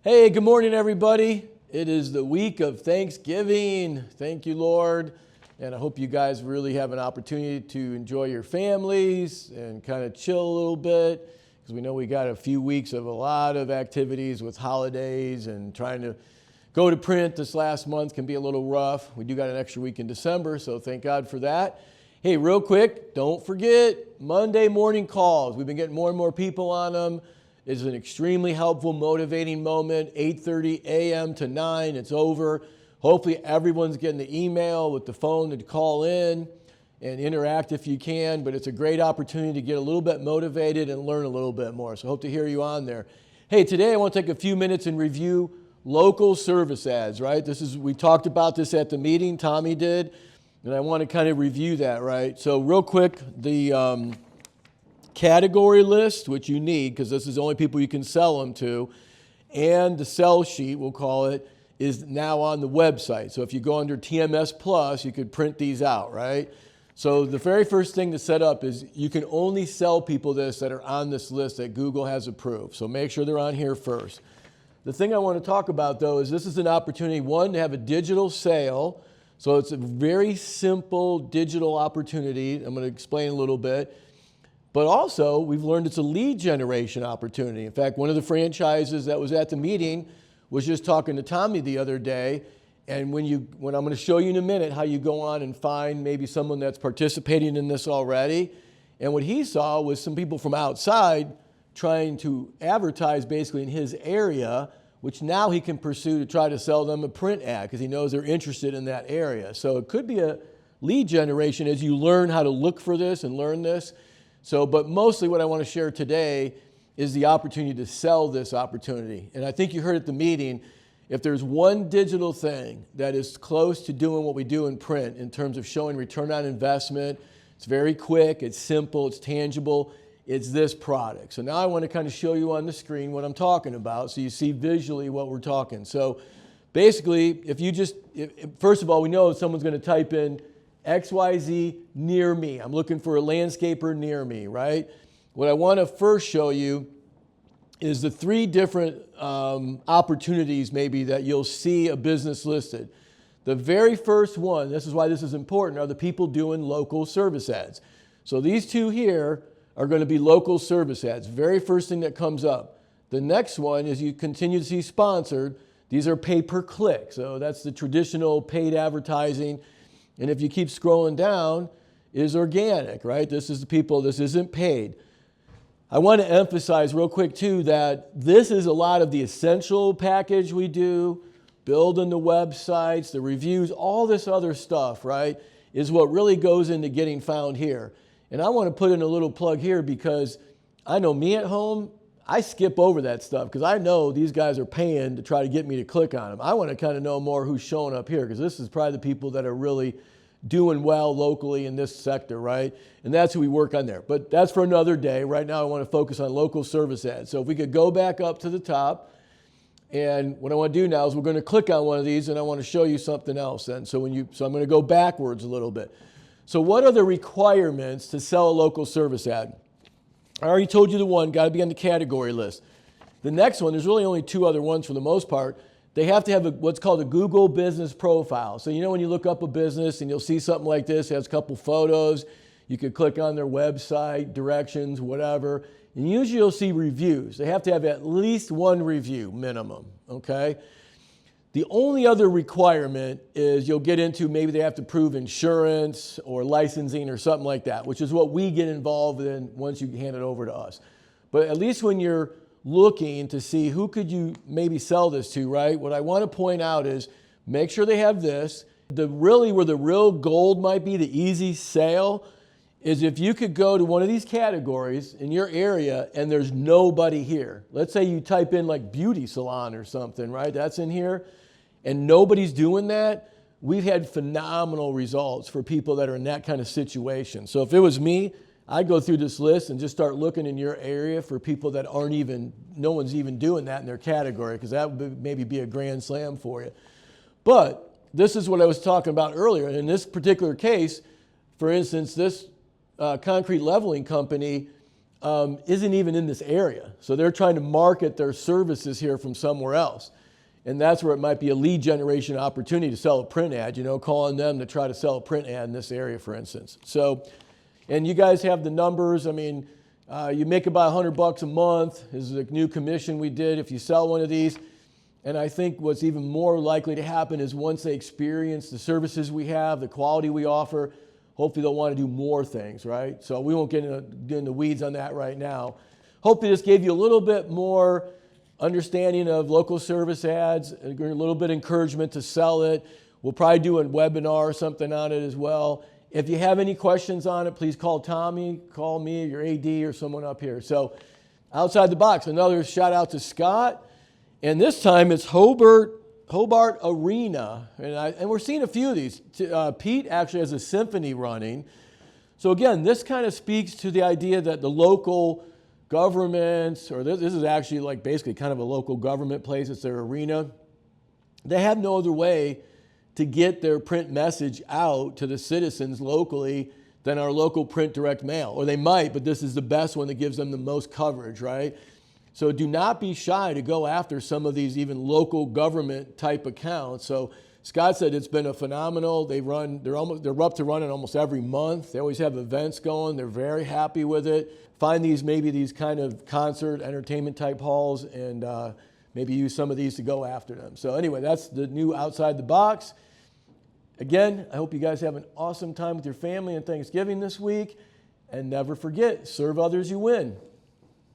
Hey, good morning, everybody. It is the week of Thanksgiving. Thank you, Lord. And I hope you guys really have an opportunity to enjoy your families and kind of chill a little bit, because we know we got a few weeks of a lot of activities with holidays, and trying to go to print this last month can be a little rough. We do got an extra week in December, so thank God for that. Hey, real quick, don't forget Monday morning calls. We've been getting more and more people on them. It's an extremely helpful, motivating moment, 8:30 a.m. to 9, it's over. Hopefully everyone's getting the email with the phone to call in and interact if you can, but it's a great opportunity to get a little bit motivated and learn a little bit more. So hope to hear you on there. Hey, today I want to take a few minutes and review local service ads, right? We talked about this at the meeting, Tommy did, and I want to kind of review that, right? So real quick, the category list, which you need because this is the only people you can sell them to, and the sell sheet, we'll call it, is now on the website. So if you go under TMS Plus, you could print these out, right? So the very first thing to set up is you can only sell people this that are on this list that Google has approved. So make sure they're on here first. The thing I want to talk about, though, is this is an opportunity, one, to have a digital sale. So it's a very simple digital opportunity. I'm going to explain a little bit. But also, we've learned it's a lead generation opportunity. In fact, one of the franchises that was at the meeting was just talking to Tommy the other day. And when I'm going to show you in a minute how you go on and find maybe someone that's participating in this already. And what he saw was some people from outside trying to advertise basically in his area, which now he can pursue to try to sell them a print ad because he knows they're interested in that area. So it could be a lead generation as you learn how to look for this and learn this. So, but mostly what I want to share today is the opportunity to sell this opportunity. And I think you heard at the meeting, if there's one digital thing that is close to doing what we do in print in terms of showing return on investment, it's very quick, it's simple, it's tangible, it's this product. So now I want to kind of show you on the screen what I'm talking about so you see visually what we're talking. So basically, first of all, we know someone's going to type in XYZ near me. I'm looking for a landscaper near me, right? What I want to first show you is the three different opportunities maybe that you'll see a business listed. The very first one, this is why this is important, are the people doing local service ads. So these two here are going to be local service ads. Very first thing that comes up. The next one is you continue to see sponsored. These are pay-per-click. So that's the traditional paid advertising. And if you keep scrolling down, is organic, right? This is the people, this isn't paid. I want to emphasize real quick too that this is a lot of the essential package we do, building the websites, the reviews, all this other stuff, right, is what really goes into getting found here. And I want to put in a little plug here because I know me at home, I skip over that stuff because I know these guys are paying to try to get me to click on them. I want to kind of know more who's showing up here because this is probably the people that are really doing well locally in this sector, right? And that's who we work on there. But that's for another day. Right now I want to focus on local service ads. So if we could go back up to the top, and what I want to do now is we're going to click on one of these and I want to show you something else then. So I'm going to go backwards a little bit. So what are the requirements to sell a local service ad? I already told you the one, got to be on the category list. The next one, there's really only two other ones for the most part. They have to have what's called a Google business profile. So you know when you look up a business and you'll see something like this, it has a couple photos, you could click on their website, directions, whatever, and usually you'll see reviews. They have to have at least one review minimum, okay? The only other requirement is you'll get into maybe they have to prove insurance or licensing or something like that, which is what we get involved in once you hand it over to us. But at least when you're looking to see who could you maybe sell this to, right? What I want to point out is make sure they have this. Where the real gold might be, the easy sale, is if you could go to one of these categories in your area and there's nobody here. Let's say you type in like beauty salon or something, right? That's in here. And nobody's doing that, we've had phenomenal results for people that are in that kind of situation. So if it was me, I'd go through this list and just start looking in your area for people that no one's even doing that in their category, because that would maybe be a grand slam for you. But this is what I was talking about earlier. In this particular case, for instance, this concrete leveling company, isn't even in this area. So they're trying to market their services here from somewhere else. And that's where it might be a lead generation opportunity to sell a print ad, calling them to try to sell a print ad in this area, for instance. So, and you guys have the numbers. I mean, you make about $100 a month. This is a new commission we did if you sell one of these. And I think what's even more likely to happen is once they experience the services we have, the quality we offer, hopefully they'll want to do more things, right? So we won't get in the weeds on that right now. Hopefully this gave you a little bit more understanding of local service ads, a little bit of encouragement to sell it. We'll probably do a webinar or something on it as well. If you have any questions on it, please call Tommy, call me, your AD, or someone up here. So outside the box, another shout out to Scott. And this time it's Hobart Arena. And we're seeing a few of these. Pete actually has a symphony running. So again, this kind of speaks to the idea that the local governments, or this is actually like basically kind of a local government place, it's their arena. They have no other way to get their print message out to the citizens locally than our local print direct mail. Or they might, but this is the best one that gives them the most coverage, right? So do not be shy to go after some of these even local government type accounts. So Scott said it's been a phenomenal. They're up to running almost every month. They always have events going. They're very happy with it. Find these kind of concert, entertainment type halls, and maybe use some of these to go after them. So anyway, that's the new Outside the Box. Again, I hope you guys have an awesome time with your family and Thanksgiving this week. And never forget, serve others, you win.